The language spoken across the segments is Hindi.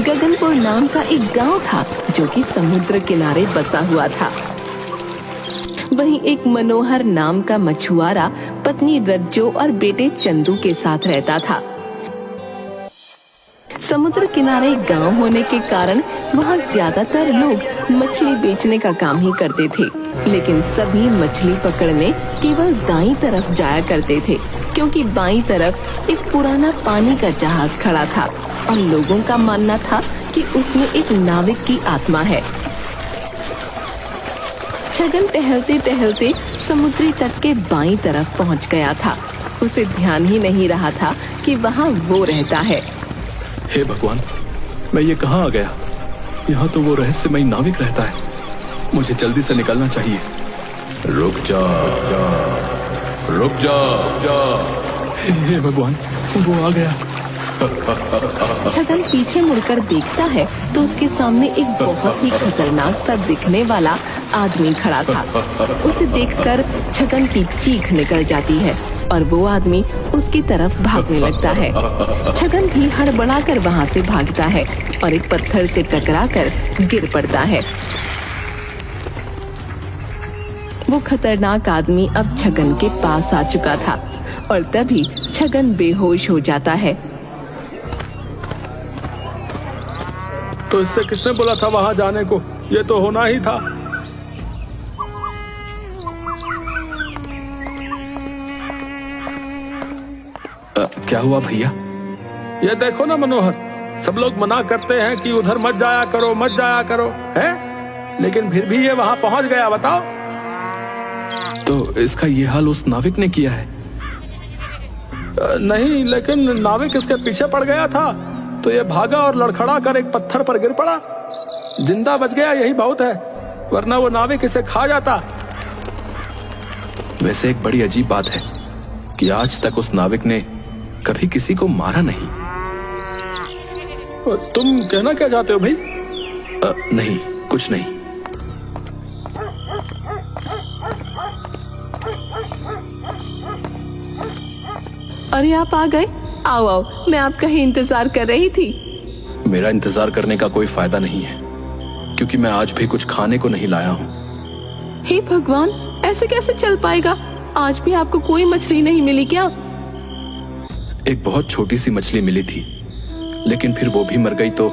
गगनपुर नाम का एक गांव था जो कि समुद्र किनारे बसा हुआ था। वहीं एक मनोहर नाम का मछुआरा पत्नी रज्जो और बेटे चंदू के साथ रहता था। समुद्र किनारे गांव होने के कारण वहां ज्यादातर लोग मछली बेचने का काम ही करते थे, लेकिन सभी मछली पकड़ने केवल दाईं तरफ जाया करते थे, क्योंकि बाईं तरफ एक पुराना पानी का जहाज खड़ा था और लोगों का मानना था कि उसमें एक नाविक की आत्मा है। छगन टहलते टहलते समुद्री तट के बाईं तरफ पहुंच गया था। उसे ध्यान ही नहीं रहा था कि वहां वो रहता है। हे भगवान, मैं ये कहाँ आ गया? यहाँ तो वो रहस्यमयी नाविक रहता है। मुझे जल्दी से निकलना चाहिए। रुक जा, रुक जा, जा। हे भगवान, वो आ गया। छगन पीछे मुड़कर देखता है तो उसके सामने एक बहुत ही खतरनाक सा दिखने वाला आदमी खड़ा था। उसे देखकर छगन की चीख निकल जाती है और वो आदमी उसकी तरफ भागने लगता है। छगन भी हड़बड़ाकर वहाँ से भागता है और एक पत्थर से टकराकर गिर पड़ता है। वो खतरनाक आदमी अब छगन के पास आ चुका था और तभी छगन बेहोश हो जाता है। तो इससे किसने बोला था वहां जाने को? ये तो होना ही था। क्या हुआ भैया? ये देखो ना मनोहर, सब लोग मना करते हैं कि उधर मत जाया करो, मत जाया करो, हैं? लेकिन फिर भी ये वहां पहुंच गया, बताओ। तो इसका ये हाल उस नाविक ने किया है? नहीं, लेकिन नाविक इसके पीछे पड़ गया था तो ये भागा और लड़खड़ा कर एक पत्थर पर गिर पड़ा। जिंदा बच गया, यही बहुत है, वरना वो नाविक इसे खा जाता। वैसे एक बड़ी अजीब बात है कि आज तक उस नाविक ने कभी किसी को मारा नहीं। तुम कहना क्या चाहते हो भाई? नहीं, कुछ नहीं। अरे आप आ गए? आओ आओ, मैं आपका ही इंतजार कर रही थी। मेरा इंतजार करने का कोई फायदा नहीं है, क्योंकि मैं आज भी कुछ खाने को नहीं लाया हूँ। हे भगवान, ऐसे कैसे चल पाएगा? आज भी आपको कोई मछली नहीं मिली क्या? एक बहुत छोटी सी मछली मिली थी, लेकिन फिर वो भी मर गई तो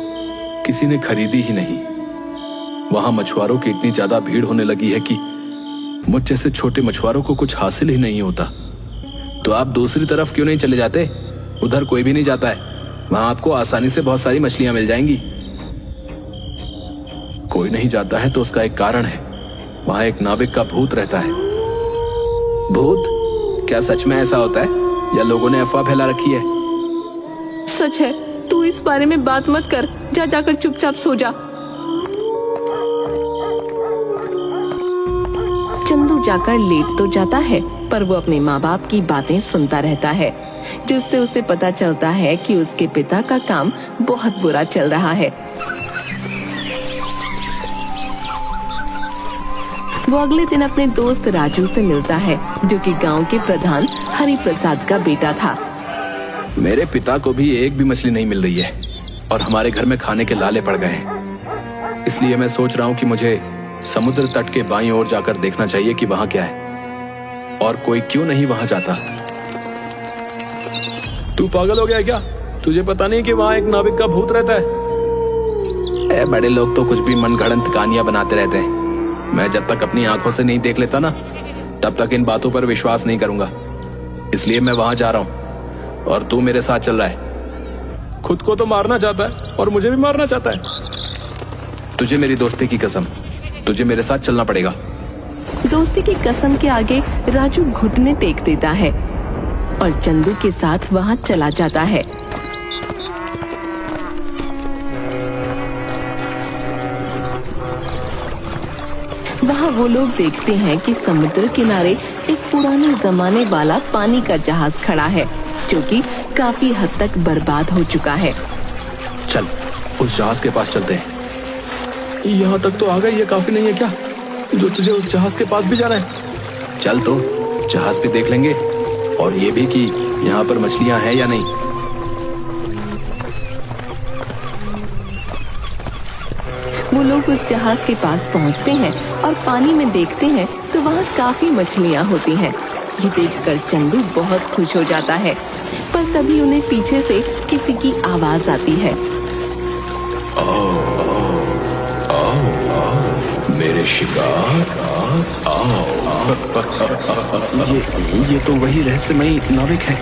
किसी ने खरीदी ही नहीं। वहां मछुआरों की इतनी ज्यादा भीड़ होने लगी है कि मुझ जैसे छोटे मछुआरों को कुछ हासिल ही नहीं होता। तो आप दूसरी तरफ क्यों नहीं चले जाते? उधर कोई भी नहीं जाता है, वहां आपको आसानी से बहुत सारी मछलियां मिल जाएंगी। कोई नहीं जाता है तो उसका एक कारण है। वहां एक नाविक का भूत रहता है। भूत? क्या सच में ऐसा होता है या लोगों ने अफवाह फैला रखी है? सच है, तू इस बारे में बात मत कर, जा जाकर चुपचाप सो जा। चंदू जाकर लेट तो जाता है, पर वो अपने माँ बाप की बातें सुनता रहता है, जिससे उसे पता चलता है कि उसके पिता का काम बहुत बुरा चल रहा है। वो अगले दिन अपने दोस्त राजू से मिलता है, जो कि गांव के प्रधान हरि प्रसाद का बेटा था। मेरे पिता को भी एक भी मछली नहीं मिल रही है और हमारे घर में खाने के लाले पड़ गए हैं। इसलिए मैं सोच रहा हूँ कि मुझे समुद्र तट के बाईं ओर जाकर देखना चाहिए कि वहां क्या है, और कोई क्यों नहीं वहां जाता। तू पागल हो गया क्या? तुझे पता नहीं कि वहां एक नाविक का भूत रहता है? बड़े लोग तो कुछ भी मनगढ़ंत कहानियां बनाते रहते हैं। मैं जब तक अपनी आंखों से नहीं देख लेता ना, तब तक इन बातों पर विश्वास नहीं करूंगा। इसलिए मैं वहां जा रहा हूं और तू मेरे साथ चल रहा है। खुद को तो मारना चाहता है और मुझे भी मारना चाहता है। तुझे मेरी दोस्ती की कसम, तुझे मेरे साथ चलना पड़ेगा। दोस्ती की कसम के आगे राजू घुटने टेक देता है और चंदू के साथ वहां चला जाता है। वहां वो लोग देखते हैं कि समुद्र किनारे एक पुराने जमाने वाला पानी का जहाज खड़ा है, जो कि काफी हद तक बर्बाद हो चुका है। चल, उस जहाज के पास चलते हैं। यहाँ तक तो आ गए, ये काफी नहीं है क्या जो तुझे उस जहाज के पास भी जाना है? चल तो जहाज भी देख लेंगे और ये भी कि यहाँ पर मछलियाँ हैं या नहीं। वो लोग उस जहाज के पास पहुंचते हैं और पानी में देखते हैं तो वहाँ काफी मछलियाँ होती हैं। ये देखकर चंदू बहुत खुश हो जाता है, पर तभी उन्हें पीछे से किसी की आवाज आती है। मेरे शिकार आओ। ये तो वही रहस्यमयी नाविक है।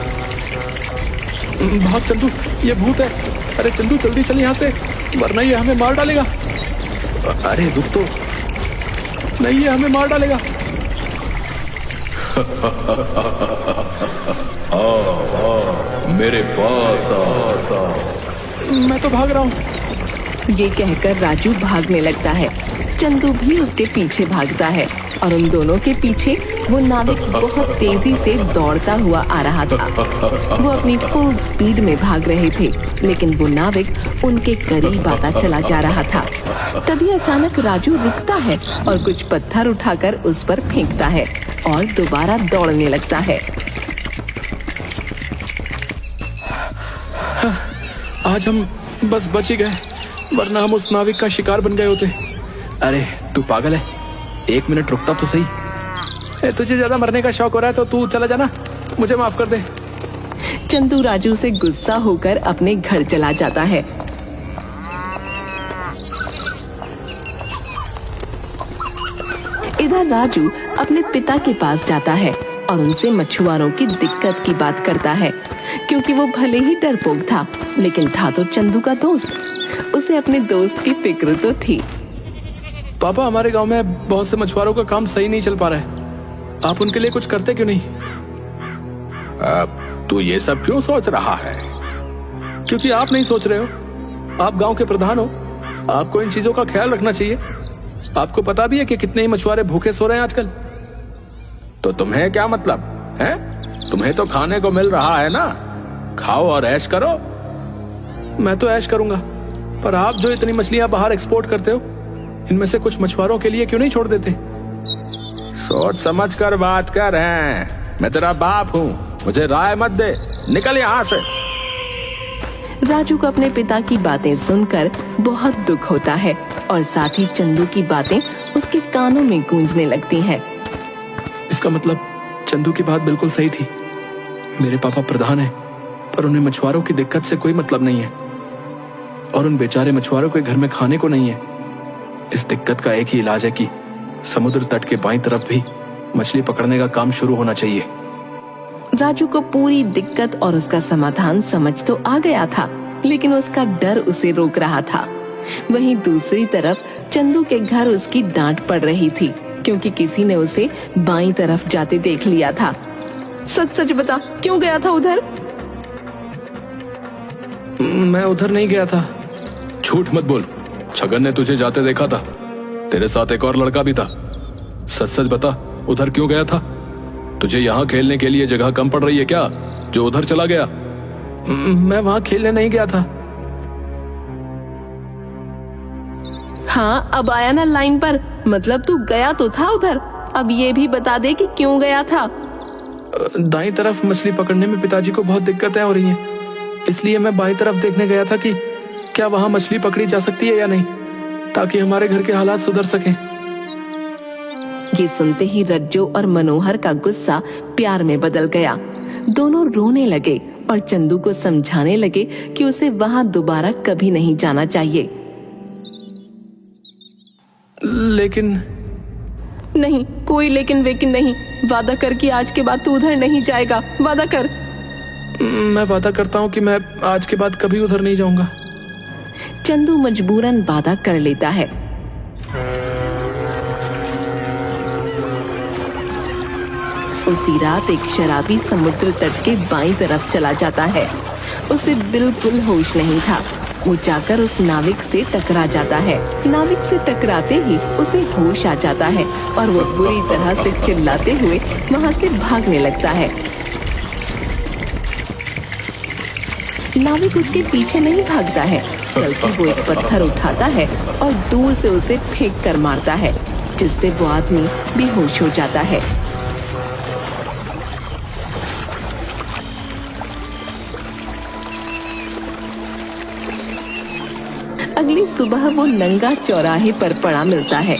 भाग चंदू, ये भूत है। अरे चंदू जल्दी चल यहाँ से, वरना ये हमें मार डालेगा। अरे रुक तो, नहीं ये हमें मार डालेगा। मेरे पास आ। मैं तो भाग रहा हूँ। ये कहकर राजू भागने लगता है। चंदू भी उसके पीछे भागता है और उन दोनों के पीछे वो नाविक बहुत तेजी से दौड़ता हुआ आ रहा था। वो अपनी फुल स्पीड में भाग रहे थे, लेकिन वो नाविक उनके करीब आता चला जा रहा था। तभी अचानक राजू रुकता है और कुछ पत्थर उठाकर उस पर फेंकता है और दोबारा दौड़ने लगता है। आज हम बस बच ही गए, वरना हम उस नाविक का शिकार बन गए होते। अरे तू पागल है, 1 मिनट रुकता तो सही। तुझे ज्यादा मरने का शौक हो रहा है तो तू चला जाना, मुझे माफ कर दे। चंदू राजू से गुस्सा होकर अपने घर चला जाता है। इधर राजू अपने पिता के पास जाता है और उनसे मछुआरों की दिक्कत की बात करता है, क्योंकि वो भले ही डरपोक था, लेकिन था तो चंदू का दोस्त। उसे अपने दोस्त की फिक्र तो थी। पापा, हमारे गांव में बहुत से मछुआरों का काम सही नहीं चल पा रहा है, आप उनके लिए कुछ करते क्यों नहीं? तू ये सब क्यों सोच रहा है? क्योंकि आप नहीं सोच रहे हो, आप गांव के प्रधान हो, आपको इन चीजों का ख्याल रखना चाहिए। आपको पता भी है कि कितने ही मछुआरे भूखे सो रहे हैं आजकल। तो तुम्हें क्या मतलब है? तुम्हें तो खाने को मिल रहा है ना, खाओ और ऐश करो। मैं तो ऐश करूंगा, पर आप जो इतनी मछलियां बाहर एक्सपोर्ट करते हो, इनमें से कुछ मछुआरों के लिए क्यों नहीं छोड़ देते? सोच समझ कर बात कर रहे हैं, मैं तेरा बाप हूँ, मुझे राय मत दे, निकल यहाँ से। राजू को अपने पिता की बातें सुनकर बहुत दुख होता है और साथ ही चंदू की बातें उसके कानों में गूंजने लगती हैं। इसका मतलब चंदू की बात बिल्कुल सही थी। मेरे पापा प्रधान हैं, पर उन्हें मछुआरों की दिक्कत से कोई मतलब नहीं है, और उन बेचारे मछुआरों के घर में खाने को नहीं है। इस दिक्कत का एक ही इलाज है कि समुद्र तट के बाईं तरफ भी मछली पकड़ने का काम शुरू होना चाहिए। राजू को पूरी दिक्कत और उसका समाधान समझ तो आ गया था, लेकिन उसका डर उसे रोक रहा था। वहीं दूसरी तरफ चंदू के घर उसकी डांट पड़ रही थी, क्योंकि किसी ने उसे बाईं तरफ जाते देख लिया था। सच सच बता, क्यों गया था उधर? मैं उधर नहीं गया था। झूठ मत बोल, छगन ने तुझे जाते देखा था, तेरे साथ एक और लड़का भी था। सच सच बता, उधर क्यों गया था? तुझे यहाँ खेलने के लिए जगह कम पड़ रही है क्या, जो उधर चला गया? मैं वहाँ खेलने नहीं गया था। हाँ, अब आया ना लाइन पर। मतलब तू गया तो था उधर, अब ये भी बता दे कि क्यों गया था। दाईं तरफ मछली पकड़ने में पिताजी को बहुत दिक्कतें हो रही हैं, इसलिए मैं बाईं तरफ देखने गया था कि क्या वहाँ मछली पकड़ी जा सकती है या नहीं, ताकि हमारे घर के हालात सुधर सकें। ये सुनते ही रज्जो और मनोहर का गुस्सा प्यार में बदल गया। दोनों रोने लगे और चंदू को समझाने लगे कि उसे वहां दोबारा कभी नहीं जाना चाहिए। लेकिन नहीं, कोई लेकिन वेकिन नहीं। वादा कर कि आज के बाद तू उधर नहीं जाएगा, वादा कर। मैं वादा करता हूँ कि मैं आज के बाद कभी उधर नहीं जाऊंगा। चंदू मजबूरन वादा कर लेता है। उसी रात एक शराबी समुद्र तट के बाईं तरफ चला जाता है। उसे बिल्कुल होश नहीं था। वो जाकर उस नाविक से टकरा जाता है। नाविक से टकराते ही उसे होश आ जाता है और वो बुरी तरह से चिल्लाते हुए वहां से भागने लगता है। नाविक उसके पीछे नहीं भागता है, बल्कि वो एक पत्थर उठाता है और दूर से उसे फेंक कर मारता है, जिससे वो आदमी बेहोश हो जाता है। अगली सुबह वो नंगा चौराहे पर पड़ा मिलता है।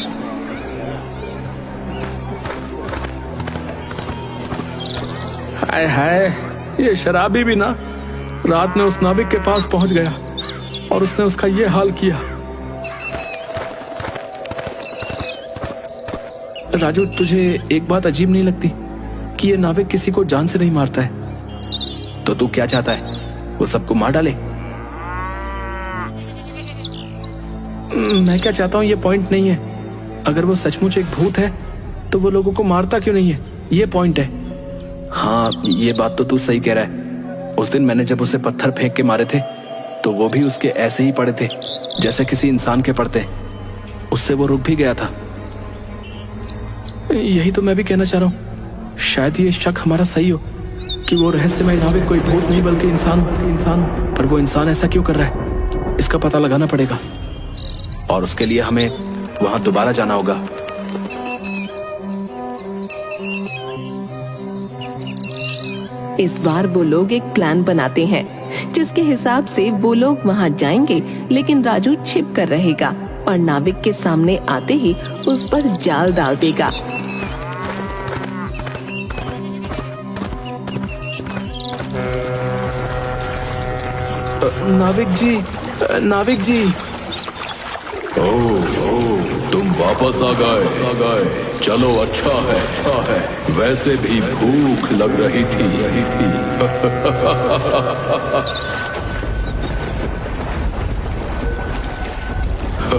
हाय हाय, ये शराबी भी ना रात में उस नाविक के पास पहुंच गया और उसने उसका ये हाल किया। राजू, तुझे एक बात अजीब नहीं लगती कि ये नाविक किसी को जान से नहीं मारता है? तो तू क्या चाहता है, वो सबको मार डाले? मैं क्या चाहता हूँ ये पॉइंट नहीं है। अगर वो सचमुच एक भूत है तो वो लोगों को मारता क्यों नहीं है, ये पॉइंट है। हाँ, ये बात तो तू सही कह रहा है। उस दिन मैंने जब उसे पत्थर फेंक के मारे थे तो वो भी उसके ऐसे ही पड़े थे जैसे किसी इंसान के पड़ते। उससे वो रुक भी गया था। यही तो मैं भी कहना चाह रहा हूँ, शायद ये शक हमारा सही हो कि वो रहस्यमय नाविक कोई भूत नहीं बल्कि इंसान। पर वो इंसान ऐसा क्यों कर रहा है, इसका पता लगाना पड़ेगा और उसके लिए हमें वहां दोबारा जाना होगा। इस बार वो लोग एक प्लान बनाते हैं जिसके हिसाब से वो लोग वहां जाएंगे, लेकिन राजू छिप कर रहेगा और नाविक के सामने आते ही उस पर जाल डाल देगा। नाविक जी, नाविक जी। तुम वापस आ गए। चलो, अच्छा है। वैसे भी भूख लग रही थी।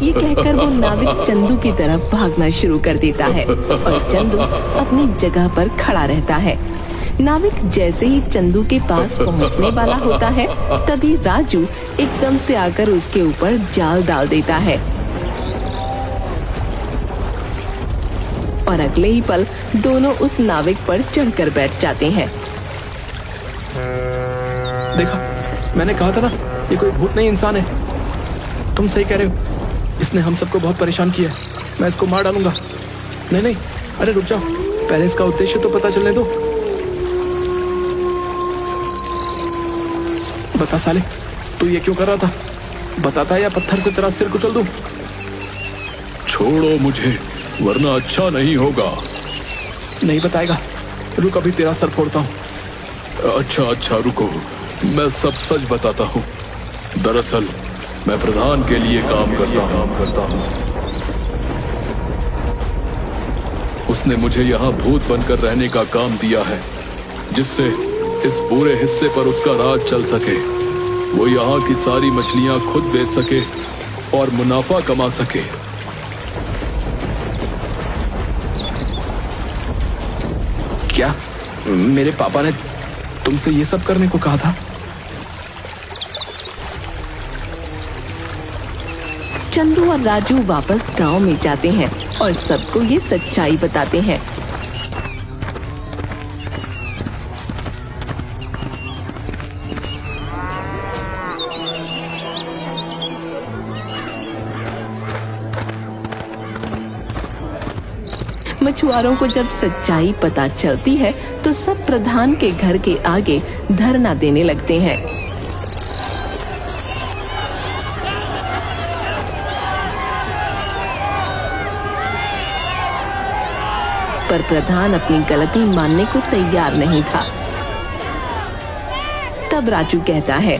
ये कहकर वो नाविक चंदू की तरफ भागना शुरू कर देता है और चंदू अपनी जगह पर खड़ा रहता है। नाविक जैसे ही चंदू के पास पहुंचने वाला होता है तभी राजू एकदम से आकर उसके ऊपर जाल डाल देता है और अगले ही पल दोनों उस नाविक पर चढ़कर बैठ जाते हैं। देखा, मैंने कहा था ना, ये कोई भूत नहीं इंसान है। तुम सही कह रहे हो, इसने हम सबको बहुत परेशान किया है। मैं इसको मार डालूंगा। नहीं, अरे रुक जाओ, पहले इसका उद्देश्य तो पता चलने दो। बता साले, तू ये क्यों कर रहा था? बताता या पत्थर से तेरा सिर कुचल दूं? छोड़ो मुझे, वरना अच्छा नहीं होगा। नहीं बताएगा, रुक अभी तेरा सर फोड़ता हूँ। अच्छा, रुको, मैं सब सच बताता हूँ। दरअसल मैं प्रधान के लिए काम करता हूँ। उसने मुझे यहाँ भूत बनकर रहने का काम दिया है, जिससे इस पूरे हिस्से पर उसका राज चल सके। वो यहाँ की सारी मछलियाँ खुद बेच सके और मुनाफा कमा सके। क्या मेरे पापा ने तुमसे ये सब करने को कहा था? चंदू और राजू वापस गांव में जाते हैं और सबको ये सच्चाई बताते हैं। मछुआरों को जब सच्चाई पता चलती है तो सब प्रधान के घर के आगे धरना देने लगते हैं। पर प्रधान अपनी गलती मानने को तैयार नहीं था। तब राजू कहता है,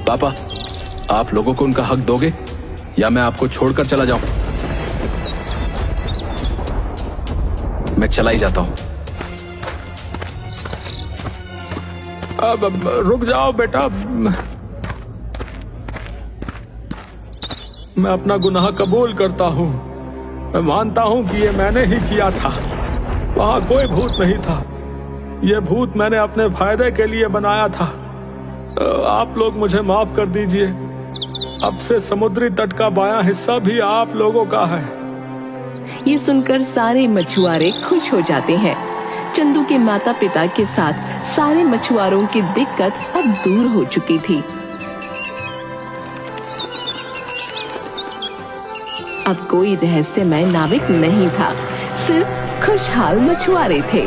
पापा, आप लोगों को उनका हक दोगे या मैं आपको छोड़कर चला जाऊं? मैं चला ही जाता हूं। अब रुक जाओ बेटा, मैं अपना गुनाह कबूल करता हूं। मैं मानता हूं कि ये मैंने ही किया था। वहां कोई भूत नहीं था। ये भूत मैंने अपने फायदे के लिए बनाया था। आप लोग मुझे माफ कर दीजिए। अब से समुद्री तट का बायां हिस्सा भी आप लोगों का है। ये सुनकर सारे मछुआरे खुश हो जाते हैं। चंदू के माता पिता के साथ सारे मछुआरों की दिक्कत अब दूर हो चुकी थी। अब कोई रहस्यमय नाविक नहीं था, सिर्फ खुशहाल मछुआरे थे।